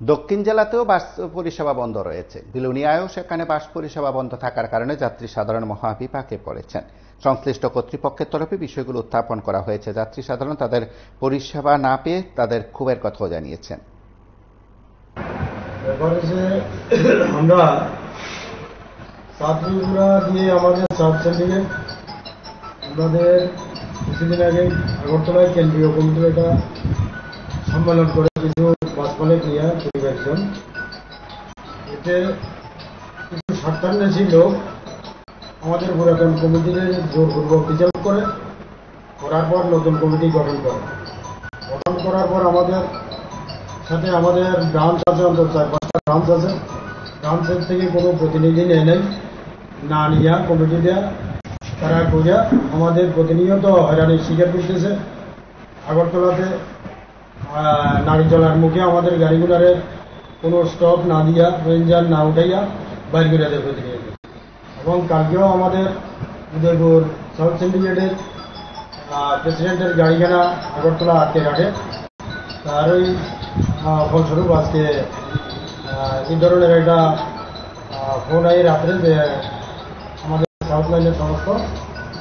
দক্ষিণ জেলাতেও বাস পরিষেবা বন্ধ রয়েছে। বিলোনিয়ায়ও সেখানে বাস পরিষেবা বন্ধ থাকার কারণে যাত্রী সাধারণ মহাবিপাকে পড়েছেন। সংশ্লিষ্ট কর্তৃপক্ষের তরফে বিষয়গুলো উত্থাপন করা হয়েছে। যাত্রী সাধারণ তাদের পরিষেবা না পেয়ে তাদের ক্ষোভের কথাও জানিয়েছেন। আমরা ছাত্রীগুলা দিয়ে আমাদের সাব সিন্ডিকেট আমাদের কিছুদিন আগে আগরতলায় কেন্দ্রীয় কমিটির একটা সম্মেলন করে কিছু বাস মালিক নিয়ে 21 জন, এতে কিছু স্বার্থান্বেষী লোক আমাদের পুরাতন কমিটির জোরপূর্বক ডিজলভ করার পর নতুন কমিটি গঠন করার পর আমাদের সাথে আমাদের ব্রাঞ্চ আছে, অন্তত 4-5টা ব্রাঞ্চ আছে। ব্রাঞ্চের থেকে কোনো প্রতিনিধি না নিয়ে কমিটিটা তারা বোঝা আমাদের প্রতিনিয়ত হয়রানির শিকার করতেছে। আগরতলাতে নারীজলার মুখে আমাদের গাড়িগুলারে কোনো স্টপ না দিয়া, রেঞ্জার না উঠাইয়া বাইর করে দেয় প্রতিনিয়ত। এবং কালকেও আমাদের উদয়পুর সাউথ সিন্ডিকেটের প্রেসিডেন্টের গাড়িখানা আগরতলা আটকে রাখে। তারই ফলস্বরূপ আজকে এই ধরনের একটা ফোন আই রাত্রে যে আমাদের সাউথ লাইনের সমস্ত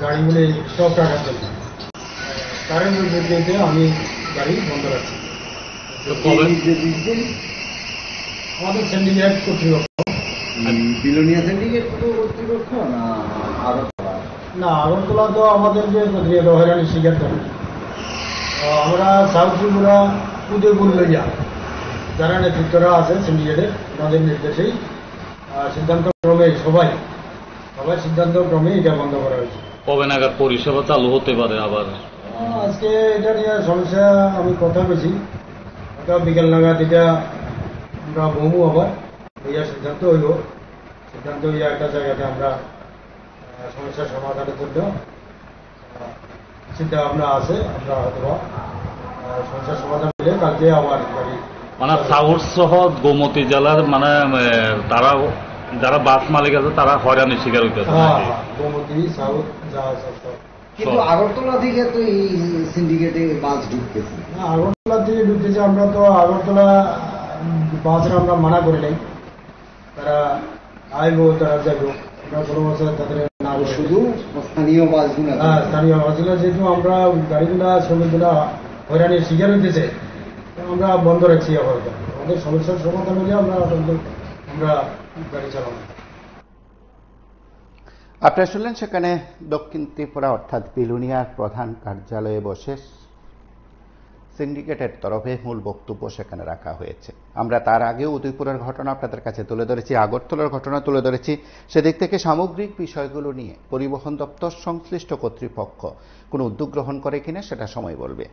গাড়িগুলি স্টপ রাখার জন্য, তারই বিপরীতে আমি গাড়ি বন্ধ রাখছি। আমাদের সিন্ডিকেট কর্তৃপক্ষ, বিলোনিয়া সিন্ডিকেট কর্তৃপক্ষ না আগরতলা তো আমাদের যে প্রতিনিয়ত হয়রানির শিকার করে। আমরা সাউথ ত্রিপুরা উদয়পুর লইয়া যারা নেতৃত্বরা আছে সিন্ডিকেটের, তাদের নির্দেশেই সিদ্ধান্তক্রমে সবাই সিদ্ধান্ত ক্রমে এটা বন্ধ করা হয়েছে। কবে নাগাদ পরিষেবা চালু হতে পারে? আবার আজকে এটা নিয়ে সমস্যা আমি কথা বলছি, বিকেল নাগাদ এটা আমরা বহু আবার সিদ্ধান্ত হইয়া একটা জায়গাতে আমরা সমস্যার সমাধানের জন্য চিন্তা ভাবনা আছে। আমরা হয়তো সমস্যার সমাধান হলে কালকে আবার মানে সাউথ সহ গোমতী জেলার মানে তারা যারা বাস মালিক আছে তারা হয়রানির শিকার হইতেছে। গোমতী সাউথ যা আছে কিন্তু আগরতলা থেকে তো এই সিন্ডিকেটে বাস ঢুকতেছে। আগরতলা থেকে ঢুকতেছে, আমরা তো আগরতলা বাসের আমরা মানা করে নাই, তারা আইব তারা যাইব, আমরা কোনো বছর তাদের না শুধু স্থানীয় বাসগুলো। স্থানীয় বাসগুলো যেহেতু আমরা গাড়িগুলা শ্রমিকগুলা হয়রানির শিকার হইতেছে, আমরা বন্ধ রাখছি। আপাতত আমাদের সমস্যার সমাধান হলে আমরা গাড়ি চালাবো। আপনারা শুনলেন সেখানে দক্ষিণ ত্রিপুরা অর্থাৎ বিলোনিয়ার প্রধান কার্যালয়ে বসে সিন্ডিকেটের তরফে মূল বক্তব্য সেখানে রাখা হয়েছে। আমরা তার আগেও উদয়পুরের ঘটনা আপনাদের কাছে তুলে ধরেছি, আগরতলার ঘটনা তুলে ধরেছি। সেদিক থেকে সামগ্রিক বিষয়গুলো নিয়ে পরিবহন দপ্তর সংশ্লিষ্ট কর্তৃপক্ষ কোনো উদ্যোগ গ্রহণ করে কিনা সেটা সময় বলবে।